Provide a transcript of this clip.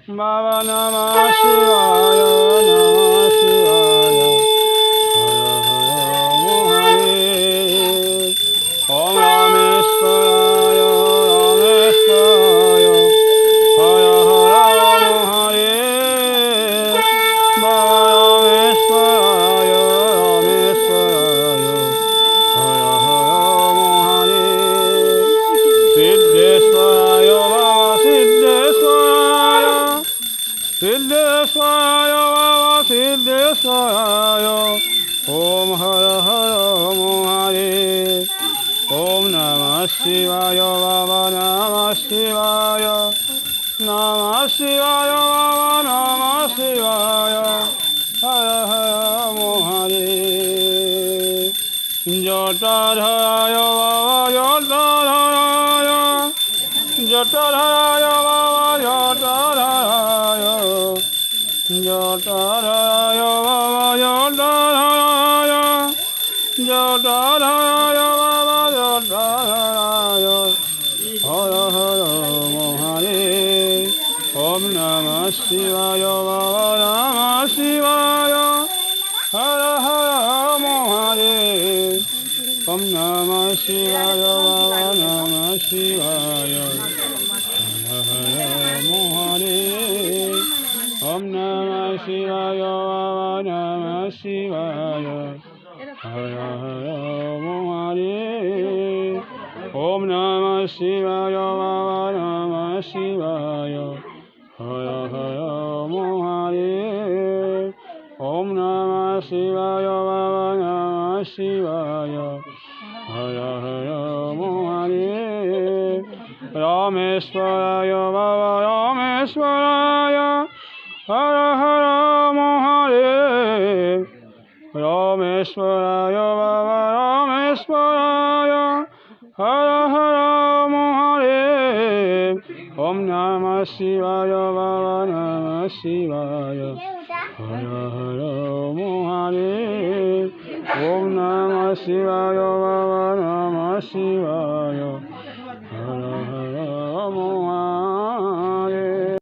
Baba Namah Shivaya, Namah Shivaya. Om Rameshwaraya, Rameshwaraya, Hara Hara Hare. Rameshwaraya, Rameshwaraya, Hara Hara Hare. Siddheswaraya, Baba Siddheswaraya, Siddheswaraya, Baba Siddheswaraya. Om Hara Hara Hare. Om Namah Shivaya, Baba Namah Shivaya, Namah Shivaya, Baba Namah Shivaya, Hara Hara Hare. Jatadharaya Baba Jatadharaya, Jatadharaya Baba Jatadharaya, Jatadharaya Baba Jatadharaya, Jatadharaya Baba Jatadharaya, Hara Hara Hare. Om Namah Shivaya, Baba Namah Shivaya, Hara Hara Hare. Om Namah Shivaya, Baba Namah Shivaya, Hara Hara Hare. Om Namah Shivaya, Baba Namah Shivaya, Hara Hara Hare. Om Namah Shivaya, Baba Namah Shivaya, Hara Hara Hare. Om Namah Shivaya, Baba Namah Shivaya, Hara Hara Hare. Rameshwaraya, Baba Rameshwaraya, Hara Hara Hare. Rameshwaraya, Baba Rameshwaraya, Hara Hara Hare. Om Namah Shivaya, Baba Namah Shivaya, Hara Hara Hare. Om Namah Shivaya, Baba Namah Shivaya, Hara Hara